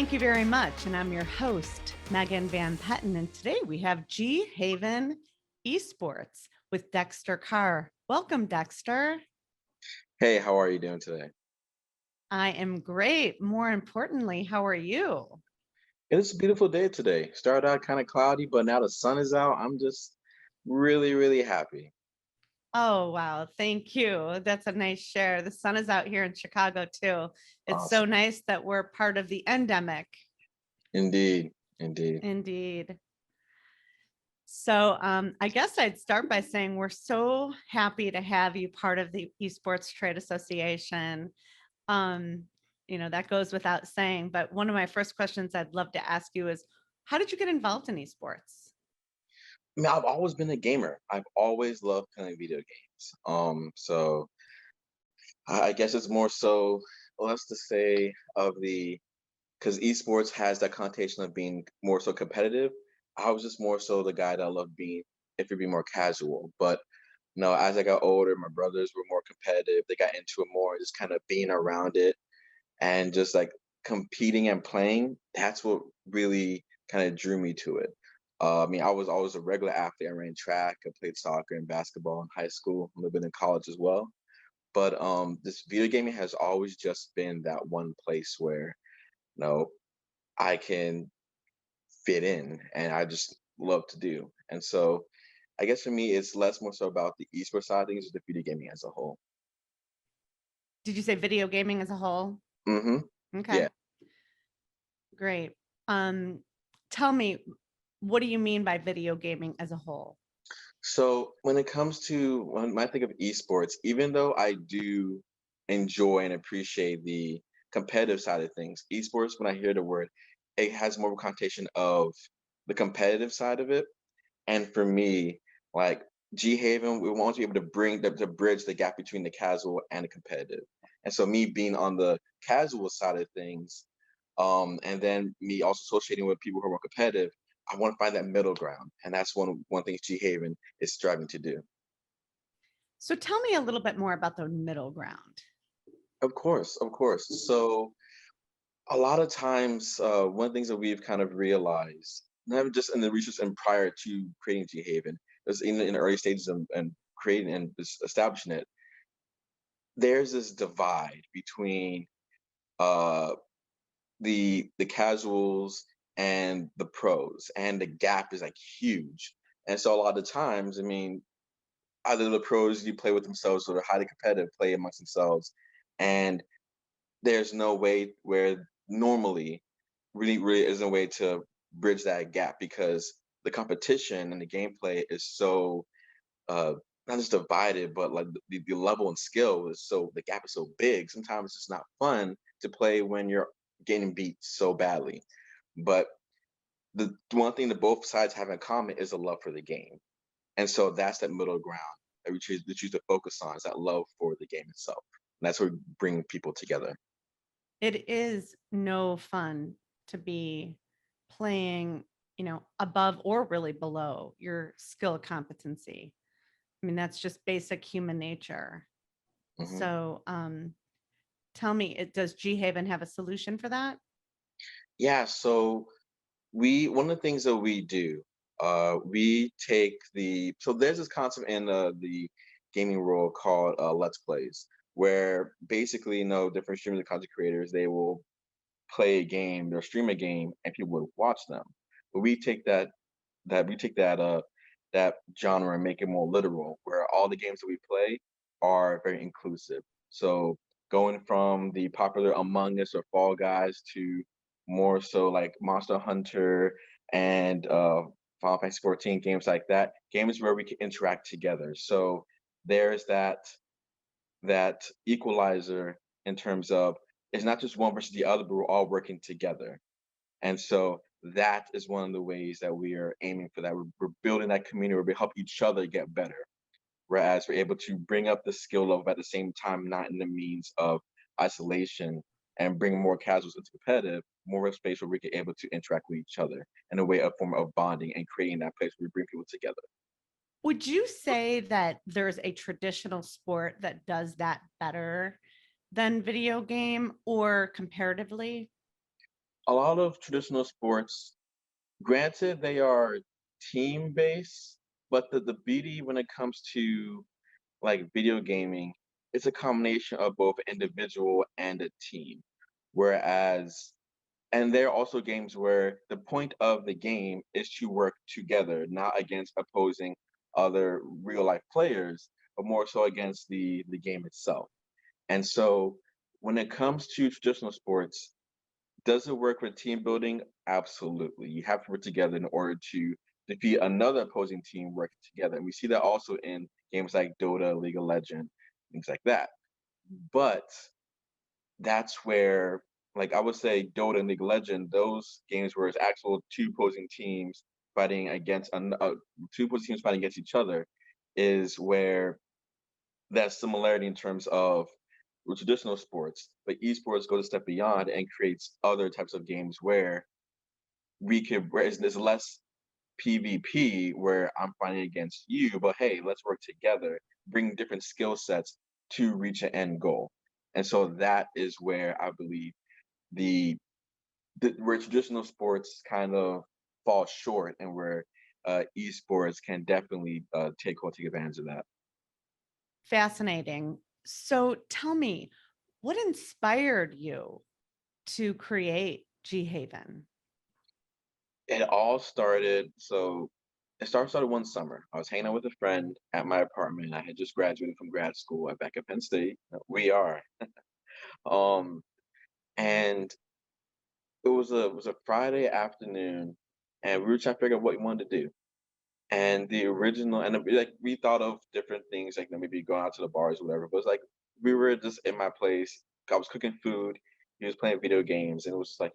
Thank you very much. And I'm your host, Megan Van Petten. And today we have G-Haven Esports with Dexter Carr. Welcome, Dexter. Hey, how are you doing today? I am great. More importantly, how are you? It's a beautiful day today. Started out kind of cloudy, but now the sun is out. I'm just really, really happy. Oh, wow. Thank you. That's a nice share. The sun is out here in Chicago, too. It's so Awesome. nice that we're part of the endemic. Indeed. Indeed. Indeed. So I guess I'd start by saying we're so happy to have you part of the Esports Trade Association. Um, that goes without saying, but one of my first questions I'd love to ask you is, how did you get involved in esports? I mean, I've always been a gamer. I've always loved playing video games. So I guess it's more so, let's just say, of the because esports has that connotation of being more so competitive. I was just more so the guy that loved being, if you'd be more casual. But no, as I got older, my brothers were more competitive. They got into it more, just kind of being around it and just like competing and playing. That's what really kind of drew me to it. I mean, I was always a regular athlete. I ran track, I played soccer and basketball in high school, a little bit in college as well. But this video gaming has always just been that one place where, you know, I can fit in and I just love to do. And so I guess for me, it's less more so about the esports side of things, just the video gaming as a whole. Did you say video gaming as a whole? Hmm. Okay, Yeah. great. Um, Tell me, what do you mean by video gaming as a whole? So when it comes to when I think of esports, even though I do enjoy and appreciate the competitive side of things, esports, when I hear the word, it has more of a connotation of the competitive side of it. And for me, like G-Haven, we want to be able to bring to bridge the gap between the casual and the competitive. And so me being on the casual side of things, and then me also associating with people who are more competitive, I want to find that middle ground. And that's one thing G-Haven is striving to do. So tell me a little bit more about the middle ground. Of course, of course. So a lot of times, one of the things that we've kind of realized, not just in the research and prior to creating G-Haven, is in the early stages and creating and establishing it, there's this divide between uh, the casuals and the pros, and the gap is like huge. And so a lot of times, I mean, either the pros you play with themselves or the highly competitive play amongst themselves, and there's no way where normally really isn't a way to bridge that gap because the competition and the gameplay is so uh not just divided, but like the level and skill is so the gap is so big. Sometimes it's just not fun to play when you're getting beat so badly. But the one thing that both sides have in common is a love for the game. And so that's that middle ground that we choose to focus on is that love for the game itself. And that's what we bring people together. It is no fun to be playing, above or really below your skill competency. I mean, that's just basic human nature. Hmm. So, tell me, does G-Haven have a solution for that? Yeah, so we one of the things that we do, we take so there's this concept in the gaming world called Let's Plays, where basically, different streamers and content creators, they will play a game or stream a game and people will watch them. But we take that that genre and make it more literal, where all the games that we play are very inclusive. So going from the popular Among Us or Fall Guys to more so like Monster Hunter and Final Fantasy 14 games like that, games where we can interact together. So there's that equalizer in terms of it's not just one versus the other, but we're all working together. And so that is one of the ways that we are aiming for that. We're building that community where we help each other get better. Whereas we're able to bring up the skill level at the same time, not in the means of isolation, and bring more casuals into competitive, more of a space where we can able to interact with each other in a way, a form of bonding and creating that place where we bring people together. Would you say that there's a traditional sport that does that better than video game or comparatively? a lot of traditional sports, granted, they are team based, but the beauty when it comes to like video gaming, it's a combination of both individual and a team. Whereas, and there are also games where the point of the game is to work together, not against opposing other real life players, but more so against the game itself. And so when it comes to traditional sports, does it work with team building? Absolutely. You have to work together in order to defeat another opposing team working together. And we see that also in games like Dota, League of Legends, things like that. But that's where, like I would say, Dota and League of Legends, those games where it's actual two opposing teams fighting against two opposing teams fighting against each other, is where that similarity in terms of with traditional sports, but esports goes a step beyond and creates other types of games where where there's less PvP where I'm fighting against you, but hey, let's work together, bring different skill sets to reach an end goal. And so that is where I believe the, where traditional sports kind of fall short and where esports can definitely take advantage of that. Fascinating. So tell me, what inspired you to create G-Haven? It all started started one summer. I was hanging out with a friend at my apartment. I had just graduated from grad school at back at Penn State. We are. Um, and it was a Friday afternoon, and we were trying to figure out what we wanted to do. And the original, and like we thought of different things, like maybe going out to the bars or whatever. But it's like we were just in my place. I was cooking food. He was playing video games, and it was just like,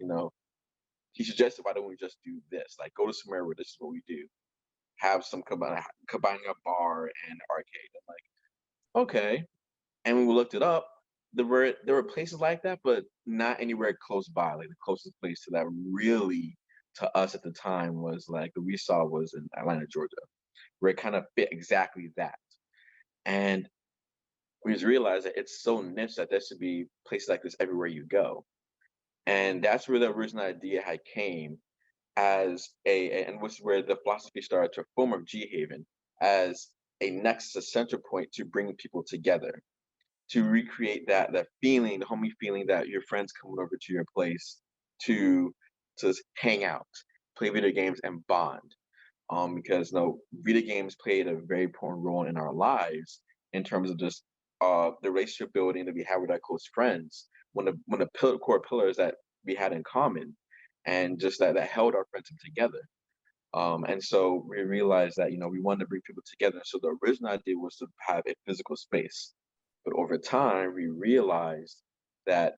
he suggested, why don't we just do this? Like go to somewhere where this is what we do. Have some combining a bar and arcade. I'm like, okay. And when we looked it up, there were places like that, but not anywhere close by. Like the closest place to that really to us at the time was like that we saw was in Atlanta, Georgia, where it kind of fit exactly that. And we just realized that it's so niche that there should be places like this everywhere you go. And that's where the original idea had came as and which is where the philosophy started to form of G-Haven as a nexus, a center point to bring people together, to recreate that feeling, the homey feeling that your friends coming over to your place to just hang out, play video games, and bond. Because video games played a very important role in our lives in terms of just the relationship building that we have with our close friends. One of the core pillars that we had in common, and just that held our friendship together. And so we realized that we wanted to bring people together. So the original idea was to have a physical space, but over time we realized that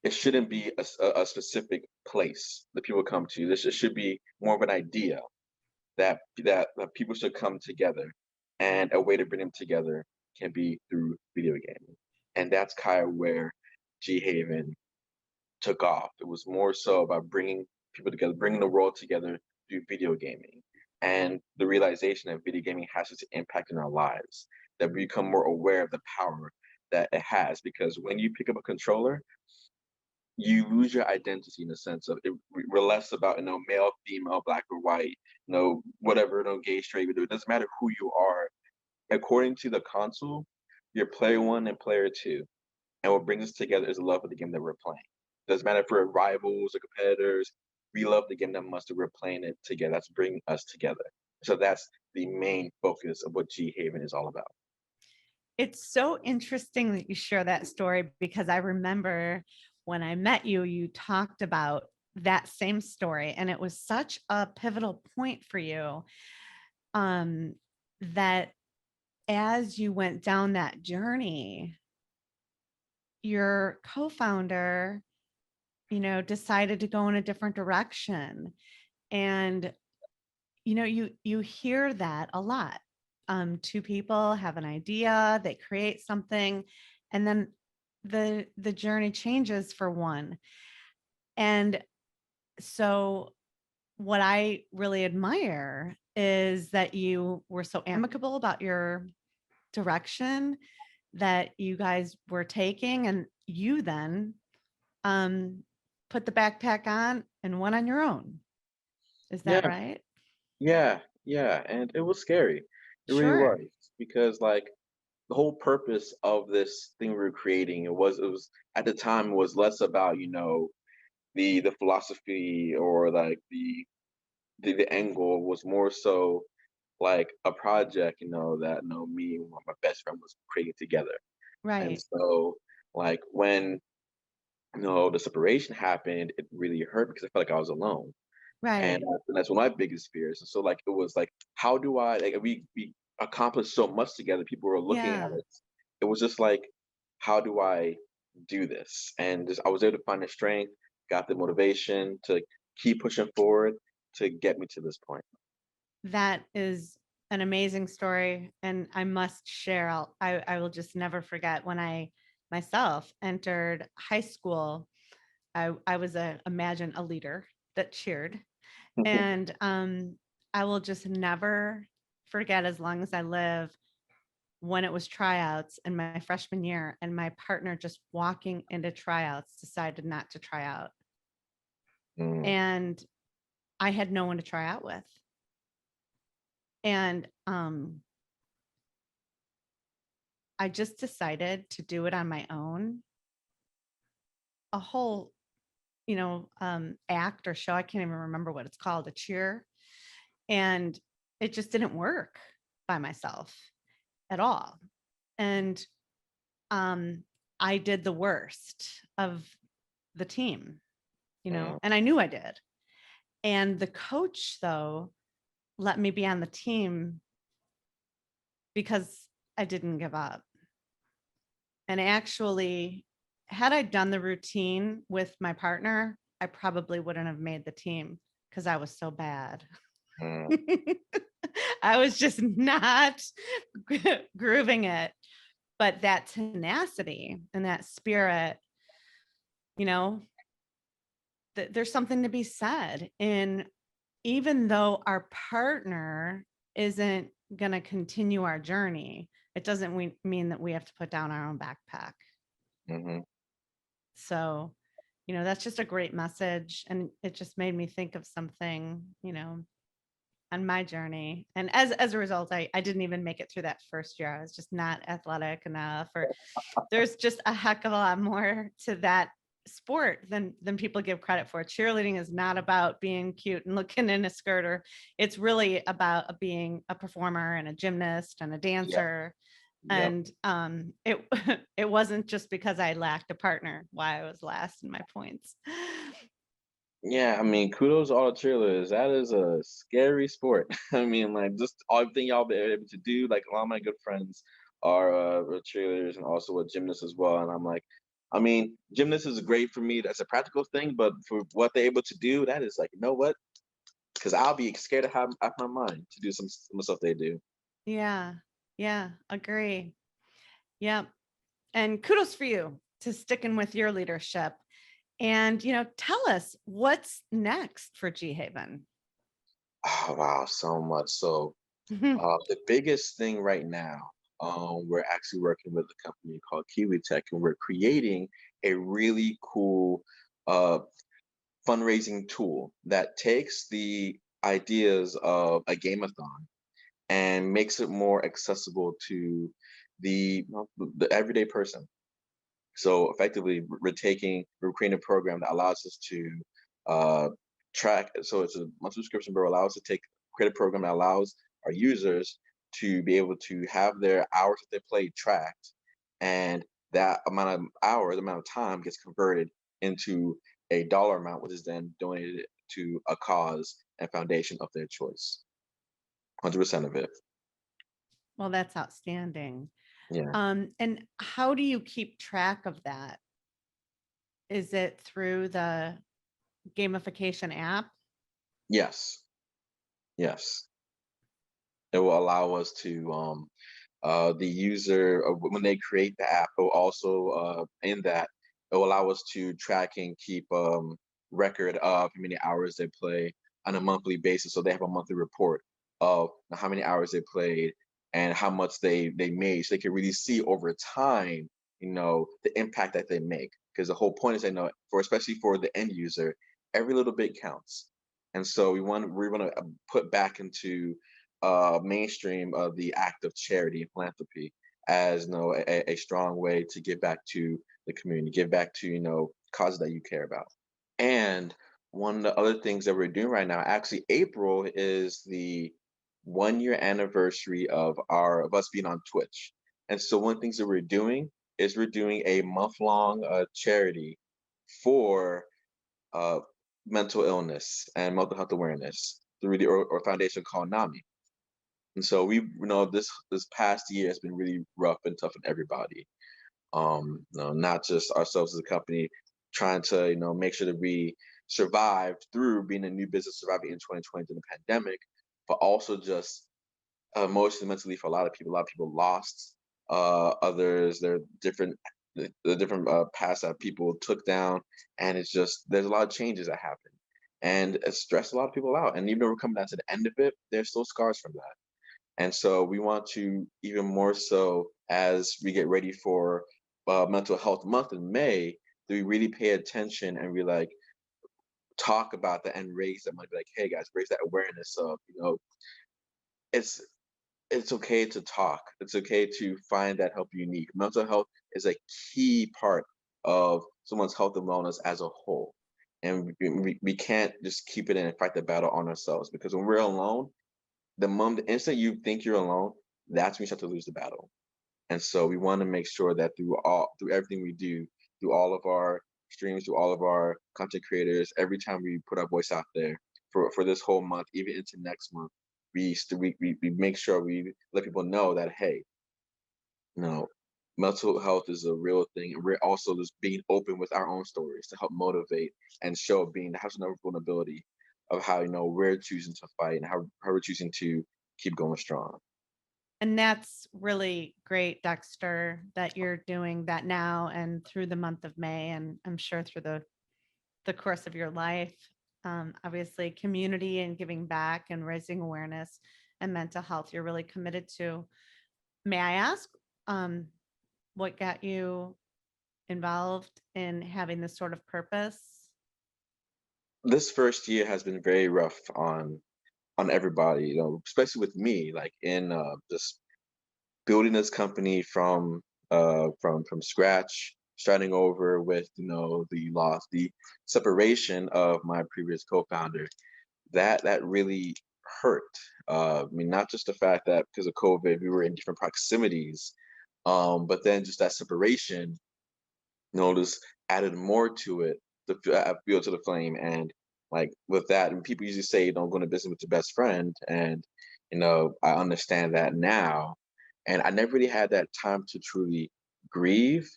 it shouldn't be a specific place that people come to. This should be more of an idea that people should come together, and a way to bring them together can be through video gaming, and that's kind of where G-Haven took off. It was more so about bringing people together, bringing the world together through video gaming, and the realization that video gaming has such an impact in our lives, that we become more aware of the power that it has. Because when you pick up a controller, you lose your identity in the sense of we're less about male, female, black or white, whatever, gay, straight. It doesn't matter who you are. According to the console, you're player one and player two, and what brings us together is the love of the game that we're playing. Doesn't matter if we're rivals or competitors. We love the game that much that we're playing it together. That's bringing us together. So that's the main focus of what G-Haven is all about. It's so interesting that you share that story because I remember when I met you, you talked about that same story, and it was such a pivotal point for you, that as you went down that journey, your co-founder, decided to go in a different direction. And, you hear that a lot. Two people have an idea, they create something, and then the journey changes for one. And so what I really admire is that you were so amicable about your direction that you guys were taking, and you then um put the backpack on and went on your own. Is that Yeah, right? yeah, and it was scary. It really Sure. was because like the whole purpose of this thing we were creating, it was at the time was less about, the philosophy or like the end goal was more so like a project, that me and my best friend was creating together. And Right. so like when the separation happened, it really hurt because I felt like I was alone. And Right. that's one of my biggest fears. And so like it was like, how do I like we accomplished so much together, people were looking at Yeah. it. It was just like, how do I do this? And just I was able to find the strength, got the motivation to keep pushing forward to get me to this point. That is an amazing story. And I must share, I will just never forget when I myself entered high school. I was imagine a leader that cheered. And I will just never forget as long as I live when it was tryouts in my freshman year and my partner just walking into tryouts decided not to try out. Mm, And I had no one to try out with. And I just decided to do it on my own. A whole, act or show. I can't even remember what it's called, a cheer. And it just didn't work by myself at all. And um, I did the worst of the team, mm, and I knew I did. And the coach, though, let me be on the team because I didn't give up. And actually, had I done the routine with my partner, I probably wouldn't have made the team because I was so bad. mm, I was just not grooving it. But that tenacity and that spirit, you know, there's something to be said. And even though our partner isn't going to continue our journey, it doesn't mean that we have to put down our own backpack. mhm. So, that's just a great message. And it just made me think of something, on my journey. And as a result, I didn't even make it through that first year. I was just not athletic enough, or there's just a heck of a lot more to that sport than people give credit for. Cheerleading is not about being cute and looking in a skirt, or it's really about being a performer and a gymnast and a Yep, dancer. yep. And it it wasn't just because I lacked a partner why I was last in my points. Yeah, I mean, kudos to all the cheerleaders. That is a scary sport. I mean, like just everything y'all been able to do. Like a lot of my good friends are cheerleaders and also a gymnast as well. And I'm like, I mean, gymnast is great for me. That's a practical thing, but for what they're able to do, that is like, you know what? Because I'll be scared to have my mind to do some of the stuff they do. Yeah, yeah, agree. Yeah, and kudos for you to sticking with your leadership. And tell us what's next for G-Haven. Oh wow, so much. So the biggest thing right now, we're actually working with a company called Kiwi Tech, and we're creating a really cool uh, fundraising tool that takes the ideas of a gameathon and makes it more accessible to the everyday person. So effectively, we're creating a program that allows us to uh, track. So it's a monthly subscription, but allows us to create a program that allows our users to be able to have their hours that they play tracked, and that amount of hours, amount of time gets converted into a dollar amount, which is then donated to a cause and foundation of their choice. 100% of it. Well, that's outstanding. Yeah. And how do you keep track of that? Is it through the gamification app? Yes. Yes. It will allow us to the user when they create the app will also in that it will allow us to track and keep record of how many hours they play on a monthly basis, so they have a monthly report of how many hours they played and how much they made, so they can really see over time the impact that they make. because the whole point is, I know, for especially for the end user, every little bit counts. And so we want to put back into mainstream of the act of charity and philanthropy as, a strong way to give back to the community, give back to, causes that you care about. And one of the other things that we're doing right now, actually, April is the 1 year anniversary of us being on Twitch. And so one of the things that we're doing is we're doing a month-long charity for uh, mental illness and mental health awareness through the or foundation called NAMI. And so this past year has been really rough and tough on everybody. Not just ourselves as a company trying to, make sure that we survived through being a new business surviving in 2020 in the pandemic, but also just emotionally, mentally for a lot of people. A lot of people lost others. There are the different paths that people took down, and it's just there's a lot of changes that happen, and it stressed a lot of people out. And even though we're coming down to the end of it, there's still scars from that. And so we want to even more so as we get ready for Mental Health Month in May, that we really pay attention and we like talk about that and raise that money. Be like, hey guys, raise that awareness of it's it's okay to talk. It's okay to find that help you need. Mental health is a key part of someone's health and wellness as a whole. And we can't just keep it in and fight the battle on ourselves, because when we're alone, the instant you think you're alone, that's when you start to lose the battle. And so we want to make sure that through everything we do, through all of our streams, through all of our content creators, every time we put our voice out there for this whole month, even into next month, we make sure we let people know that, hey, you know, mental health is a real thing, and we're also just being open with our own stories to help motivate and show being have some vulnerability of how we're choosing to fight and how we're choosing to keep going strong. And that's really great, Dexter, that you're doing that now and through the month of May, and I'm sure through the course of your life. Obviously, community and giving back and raising awareness and mental health, you're really committed to. May I ask um, what got you involved in having this sort of purpose? This first year has been very rough on everybody, especially with me, like in just building this company from scratch, starting over with the separation of my previous co-founder. That really hurt. I mean, not just the fact that because of COVID we were in different proximities, but then just that separation, just added more to it, the fuel to the flame. And like with that, and people usually say don't go into business with your best friend, and I understand that now. And I never really had that time to truly grieve,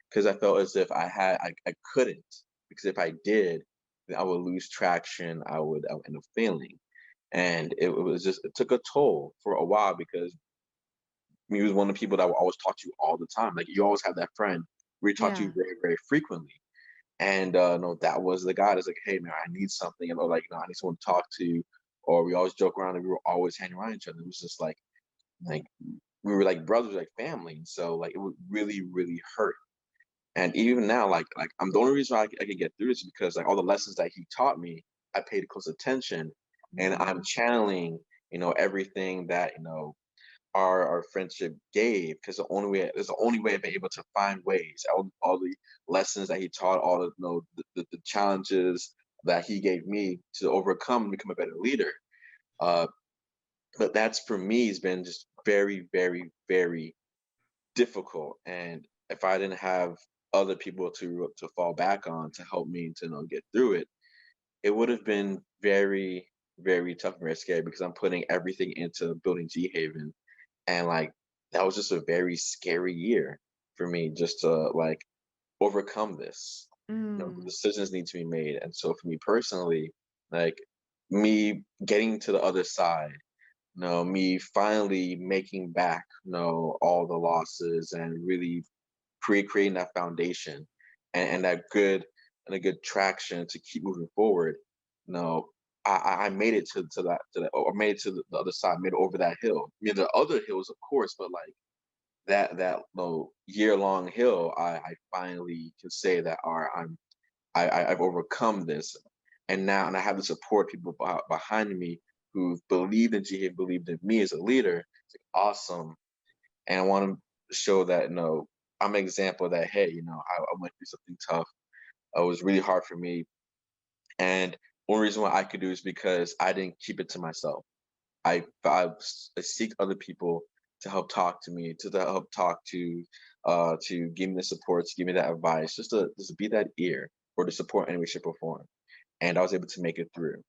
because I felt as if I couldn't, because if I did, then I would lose traction. I would end up failing. And it took a toll for a while, because he was one of the people that would always talk to you all the time. Like, you always have that friend where you talk to Yeah. you very, very frequently. And no, that was the guy that's like, hey man, I need something, and or like, I need someone to talk to. Or we always joke around and we were always hanging around each other. It was just like we were like brothers, like family. And so like it would really, really hurt. And even now, like I'm the only reason I could get through this is because like all the lessons that he taught me, I paid close attention, and I'm Mhm. channeling, everything that our friendship gave, because the only way I've been able to find ways, all the lessons that he taught, all the the challenges that he gave me to overcome and become a better leader. Uh, but that's for me has been just very, very, very difficult. And if I didn't have other people to fall back on to help me to get through it, it would have been very, very tough and very scary, because I'm putting everything into building G-Haven. And like that was just a very scary year for me, just to like overcome this. Mm. Decisions need to be made. And so for me personally, like me getting to the other side, me finally making back, all the losses, and really creating that foundation, and that good and a good traction to keep moving forward. I made it to that, or made it to the other side, made it over that hill. I mean, the other hills, of course, but like year long hill, I finally can say that, all right, I've overcome this, and I have the support people behind me who believed in GA, believed in me as a leader. It's like, awesome, and I want to show that, I'm an example that, hey, I went through something tough. It was really hard for me, and one reason why I could do is because I didn't keep it to myself. I seek other people to help talk to me, to help talk to give me the support, to give me that advice, just to be that ear or to support any way, shape, or form. And I was able to make it through.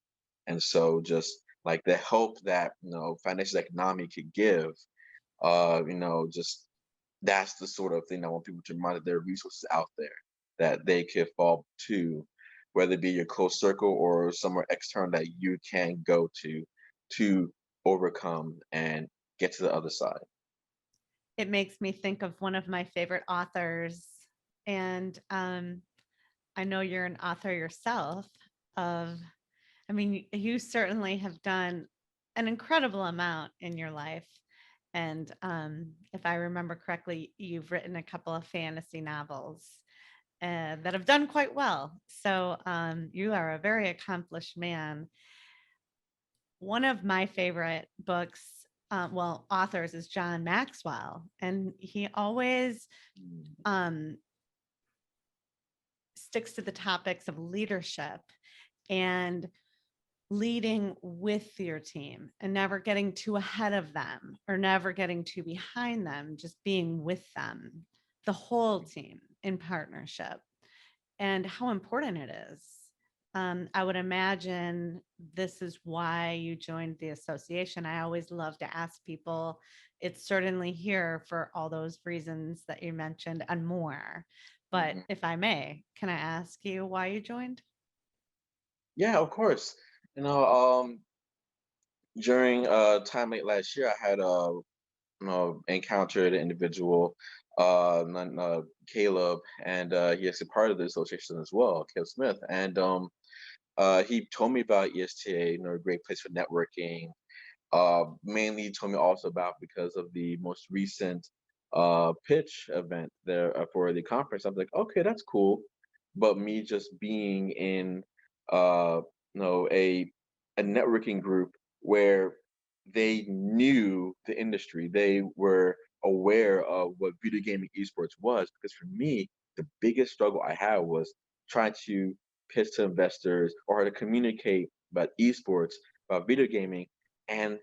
And so just like the help that financial economy could give, just that's the sort of thing I want people to remind that there are resources out there that they could fall to, whether it be your close circle or somewhere external that you can go to overcome and get to the other side. It makes me think of one of my favorite authors, and I know you're an author yourself of, I mean, you certainly have done an incredible amount in your life. And if I remember correctly, you've written a couple of fantasy novels that have done quite well. So you are a very accomplished man. One of my favorite books, well, authors is John Maxwell, and he always Mm. um, sticks to the topics of leadership and leading with your team and never getting too ahead of them or never getting too behind them, just being with them, the whole team in partnership, and how important it is. I would imagine this is why you joined the association. I always love to ask people. It's certainly here for all those reasons that you mentioned and more. But Mhm. if I may, can I ask you why you joined? Yeah, of course. You know, during time late last year, I had encountered an individual, Caleb, and he is a part of the association as well, Caleb Smith, and he told me about ESTA, a great place for networking. Mainly told me also about because of the most recent pitch event there for the conference. I was like, okay, that's cool. But me just being in uh, you know a a networking group where they knew the industry, they were aware of what video gaming esports was. Because for me, the biggest struggle I had was trying to pitch to investors or to communicate about esports, about video gaming, and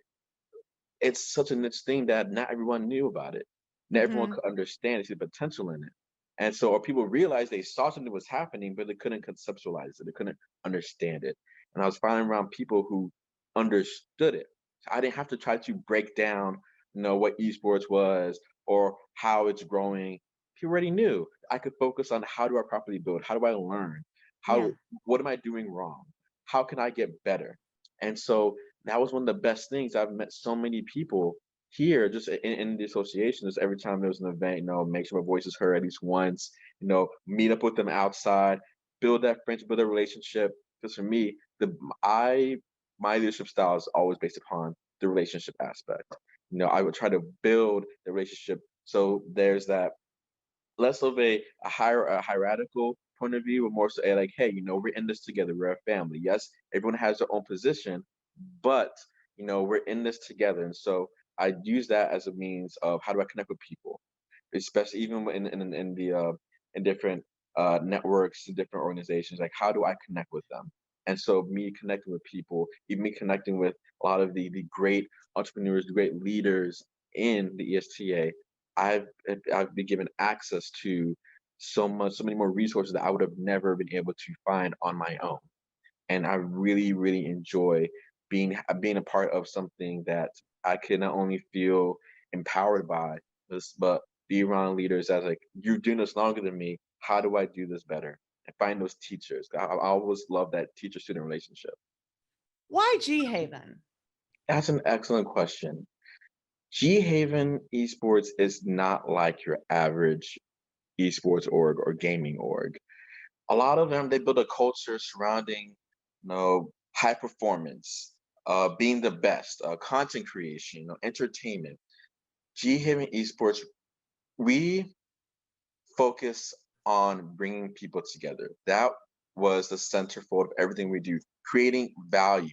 it's such a niche thing that not everyone knew about it. Not everyone Hmm. could understand and see the potential in it. And so, or people realized they saw something was happening, but they couldn't conceptualize it. They couldn't understand it. And I was finding around people who understood it. So I didn't have to try to break down, what esports was or how it's growing. People already knew. I could focus on how do I properly build? How do I learn? Yeah. What am I doing wrong? How can I get better? And so that was one of the best things. I've met so many people here just in the association. Just every time there was an event, make sure my voice is heard at least once, meet up with them outside, build that friendship, build a relationship. Because for me, I my leadership style is always based upon the relationship aspect. I would try to build the relationship. So there's that less of a hierarchical point of view, but more so like, hey, we're in this together. We're a family. Yes, everyone has their own position, but we're in this together. And so I use that as a means of how do I connect with people, especially even in different networks and different organizations. Like, how do I connect with them? And so me connecting with people, even me connecting with a lot of the great entrepreneurs, the great leaders in the ESTA, I've been given access to so many more resources that I would have never been able to find on my own. And I really, really enjoy being a part of something that I can not only feel empowered by this, but be around leaders that's like, you're doing this longer than me. How do I do this better? And find those teachers. I always love that teacher-student relationship. Why G-Haven? That's an excellent question. G-Haven Esports is not like your average esports org or gaming org. A lot of them, they build a culture surrounding, high performance, being the best, content creation, entertainment. G-Haven Esports We focus on bringing people together. That was the centerfold of everything we do, creating value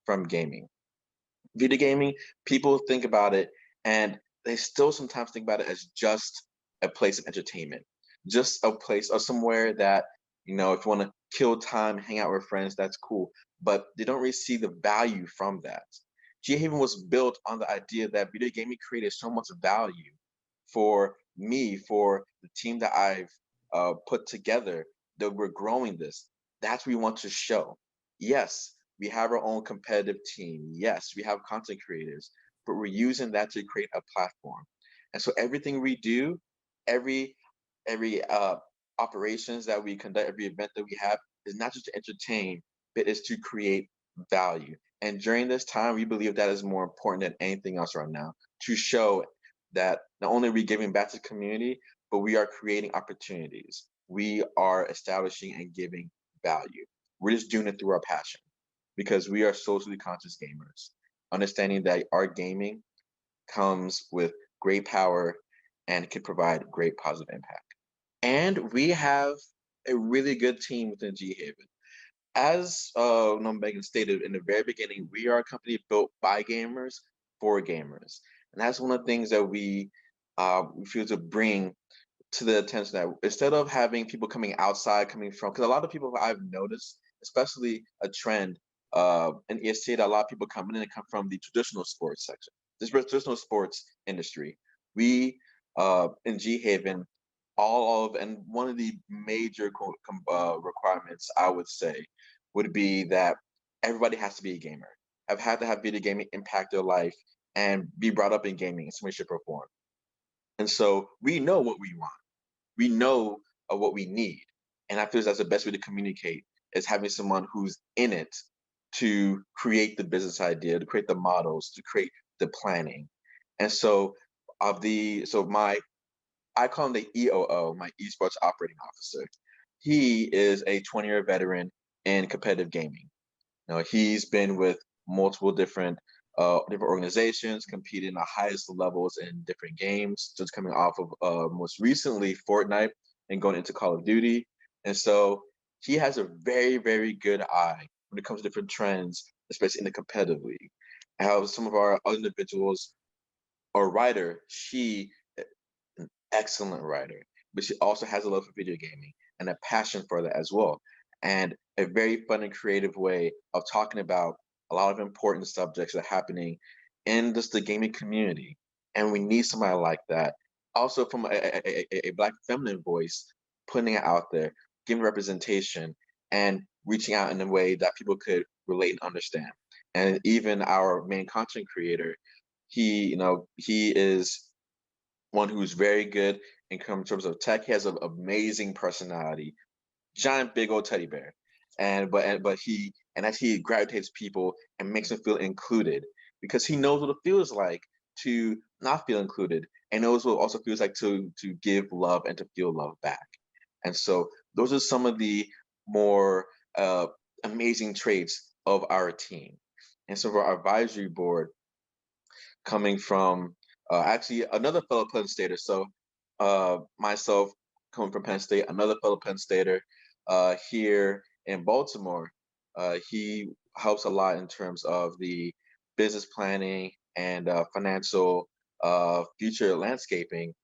from gaming. Video gaming, people think about it and they still sometimes think about it as just a place of entertainment, just a place or somewhere that, if you want to kill time, hang out with friends, that's cool. But they don't really see the value from that. G-Haven was built on the idea that video gaming created so much value for me, for the team that I've put together, that we're growing this. That's what we want to show. Yes, we have our own competitive team. Yes, we have content creators, but we're using that to create a platform. And so everything we do, every every operations that we conduct, every event that we have, is not just to entertain, but is to create value. And during this time, we believe that is more important than anything else right now, to show that not only are we giving back to the community, but we are creating opportunities. We are establishing and giving value. We're just doing it through our passion because we are socially conscious gamers, understanding that our gaming comes with great power and can provide great positive impact. And we have a really good team within G-Haven. As Megan stated in the very beginning, we are a company built by gamers for gamers. And that's one of the things that we feel to bring to the attention, that instead of having people coming outside, coming from, because a lot of people I've noticed, especially a trend in EST, that a lot of people come in and come from the traditional sports section, this traditional sports industry. We in G-Haven, and one of the major requirements I would say would be that everybody has to be a gamer. Have had to have video gaming impact their life and be brought up in gaming in some way, shape, or form. And so we know what we want. We know what we need. And I feel that's the best way to communicate, is having someone who's in it to create the business idea, to create the models, to create the planning. And so my I call him the EOO, my Esports Operating Officer. He is a 20-year veteran in competitive gaming. He's been with multiple different organizations, competed in the highest levels in different games, just coming off of most recently Fortnite and going into Call of Duty. And so he has a very, very good eye when it comes to different trends, especially in the competitive league. How some of our other individuals, or writer, she an excellent writer, but she also has a love for video gaming and a passion for that as well. And a very fun and creative way of talking about a lot of important subjects that are happening in just the gaming community. And we need somebody like that. Also from a Black feminine voice, putting it out there, giving representation, and reaching out in a way that people could relate and understand. And even our main content creator, he is one who's very good in terms of tech. He has an amazing personality, giant big old teddy bear, and as he gravitates people and makes them feel included, because he knows what it feels like to not feel included, and knows what it also feels like to give love and to feel love back. And so those are some of the more amazing traits of our team. And so for our advisory board, coming from actually another fellow Penn Stater. So myself coming from Penn State, another fellow Penn Stater here in Baltimore. He helps a lot in terms of the business planning and financial future landscaping.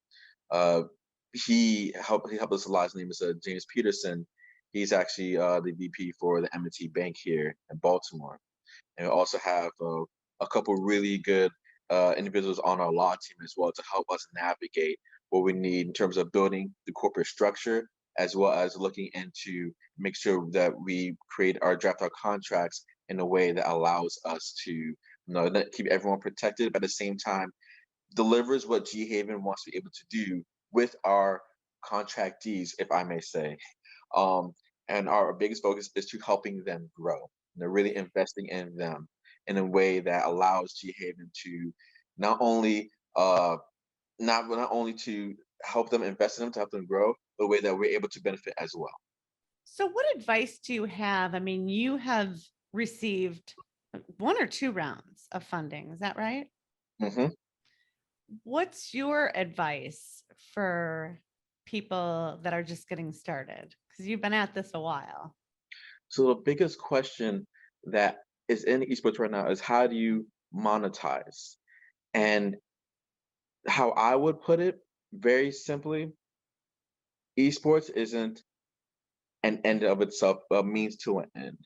Uh, he helped us a lot. His name is James Peterson. He's actually the VP for the M&T Bank here in Baltimore. And we also have a couple really good individuals on our law team as well to help us navigate what we need in terms of building the corporate structure, as well as looking into make sure that we draft our contracts in a way that allows us to keep everyone protected, but at the same time delivers what G-Haven wants to be able to do with our contractees, if I may say. Um, and our biggest focus is to helping them grow. Really investing in them in a way that allows G-Haven to not only not only to help them invest in them, to help them grow, but a way that we're able to benefit as well. So, what advice do you have? I mean, you have received one or two rounds of funding. Is that right? Hmm. what's your advice for people that are just getting started? Because you've been at this a while. So the biggest question that is in esports right now is how do you monetize? And how I would put it very simply, esports isn't an end of itself, a means to an end.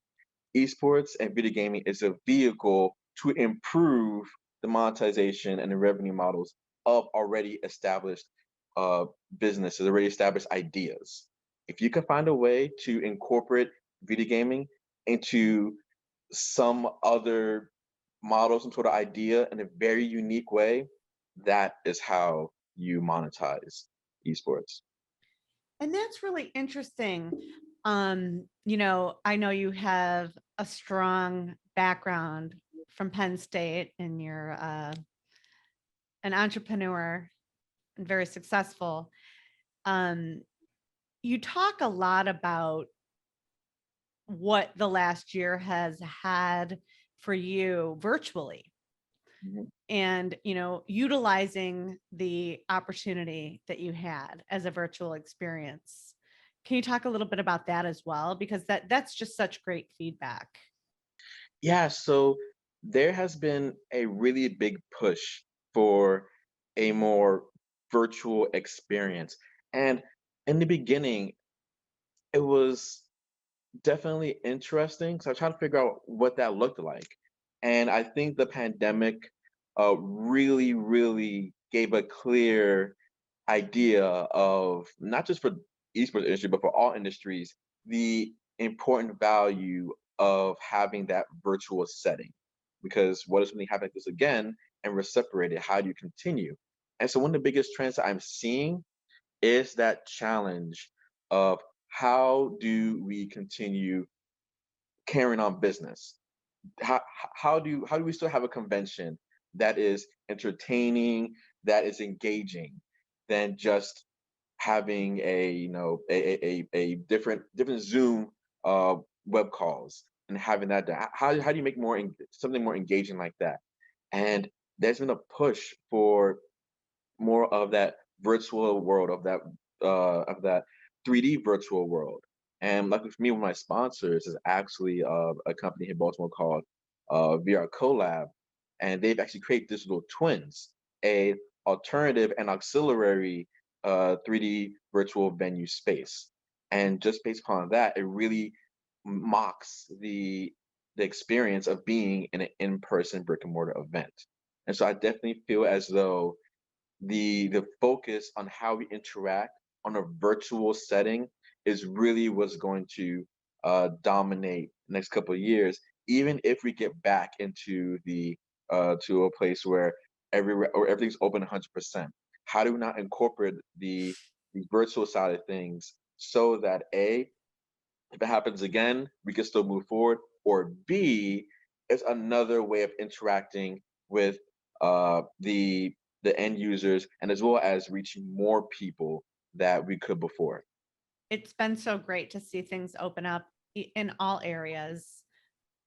Esports and video gaming is a vehicle to improve the monetization and the revenue models of already established uh, businesses, already established ideas. If you can find a way to incorporate video gaming into some other model, some sort of idea in a very unique way, that is how you monetize esports. And that's really interesting. I know you have a strong background from Penn State and you're an entrepreneur and very successful. Um, you talk a lot about what the last year has had for you virtually Mhm. and utilizing the opportunity that you had as a virtual experience. Can you talk a little bit about that as well, because that's just such great feedback. Yeah, so there has been a really big push for a more virtual experience. And in the beginning, it was definitely interesting. So I was trying to figure out what that looked like. And I think the pandemic really, really gave a clear idea of not just for esports industry, but for all industries, the important value of having that virtual setting. Because what if something happens like this again and we're separated? How do you continue? And so one of the biggest trends that I'm seeing is that challenge of how do we continue carrying on business? how how do we still have a convention that is entertaining, that is engaging, than just having a a different Zoom uh, web calls and having that done? How do you make something more engaging like that? And there's been a push for more of that virtual world, of that 3D virtual world. And luckily for me, one of my sponsors is actually a company in Baltimore called VR Collab, and they've actually created digital twins, a alternative and auxiliary 3D virtual venue space. And just based upon that, it really mocks the experience of being in an in-person brick and mortar event. And so I definitely feel as though the focus on how we interact on a virtual setting is really what's going to dominate the next couple of years, even if we get back into the to a place where everything's open 100%. How do we not incorporate the virtual side of things so that A, if it happens again, we can still move forward, or B, it's another way of interacting with the end users, and as well as reaching more people that we could before. It's been so great to see things open up in all areas.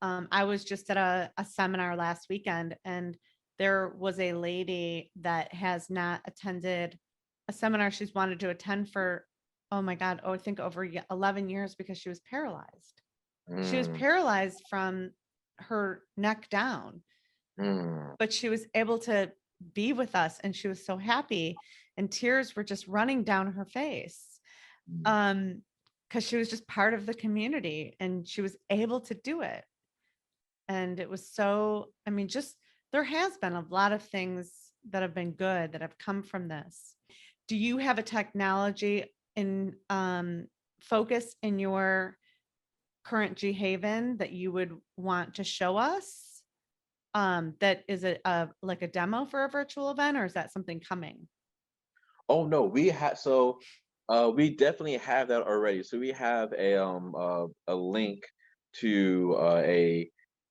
I was just at a seminar last weekend, and there was a lady that has not attended a seminar she's wanted to attend for, oh my God, I think over 11 years, because she was paralyzed. She was Mm, paralyzed from her neck down, mm, but she was able to be with us and she was so happy and tears were just running down her face. mm. Um, because she was just part of the community and she was able to do it. And it was so, I mean, just there has been a lot of things that have been good that have come from this. Do you have a technology in focus in your current G-Haven that you would want to show us? That is a like a demo for a virtual event, or is that something coming? Oh no, we definitely have that already. So we have a link to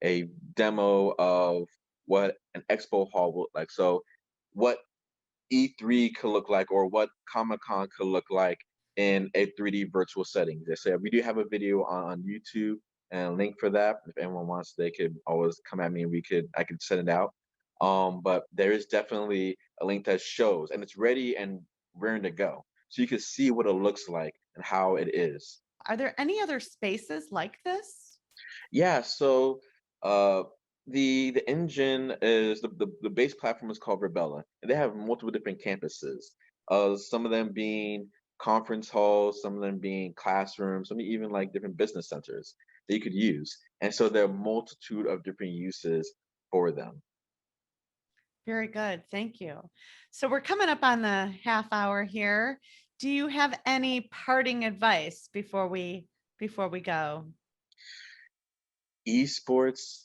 a demo of what an expo hall would look like. So what E3 could look like, or what Comic Con could look like in a 3D virtual setting. They said we do have a video on YouTube and a link for that. If anyone wants, they could always come at me and I could send it out. But there is definitely a link that shows, and it's ready and raring to go, so you can see what it looks like and how it is. Are there any other spaces like this? Yeah, so uh, the engine is the base platform is called Rebella, and they have multiple different campuses. Some of them being conference halls, some of them being classrooms, some even like different business centers that you could use. And so there are a multitude of different uses for them. Very good. Thank you. So we're coming up on the half hour here. Do you have any parting advice before we go? Esports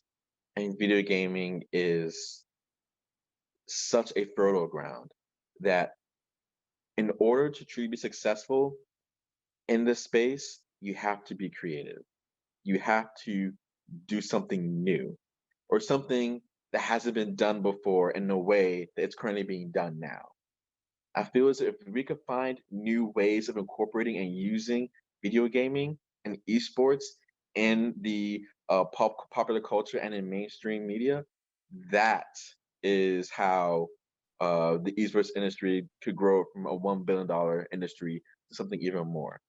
and video gaming is such a fertile ground that in order to truly be successful in this space, you have to be creative. You have to do something new or something that hasn't been done before in a way that it's currently being done now. I feel as if we could find new ways of incorporating and using video gaming and esports in the popular culture and in mainstream media, that is how the esports industry could grow from a $1 billion industry to something even more.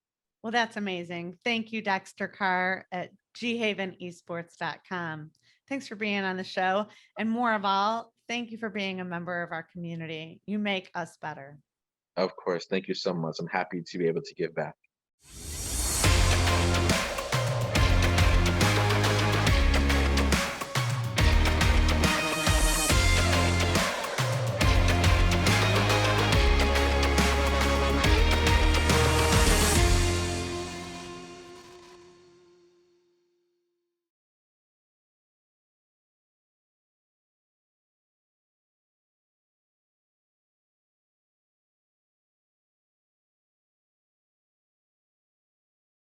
Well, that's amazing. Thank you, Dexter Carr at GHavenEsports.com. Thanks for being on the show. And more of all, thank you for being a member of our community. You make us better. Of course, thank you so much. I'm happy to be able to give back.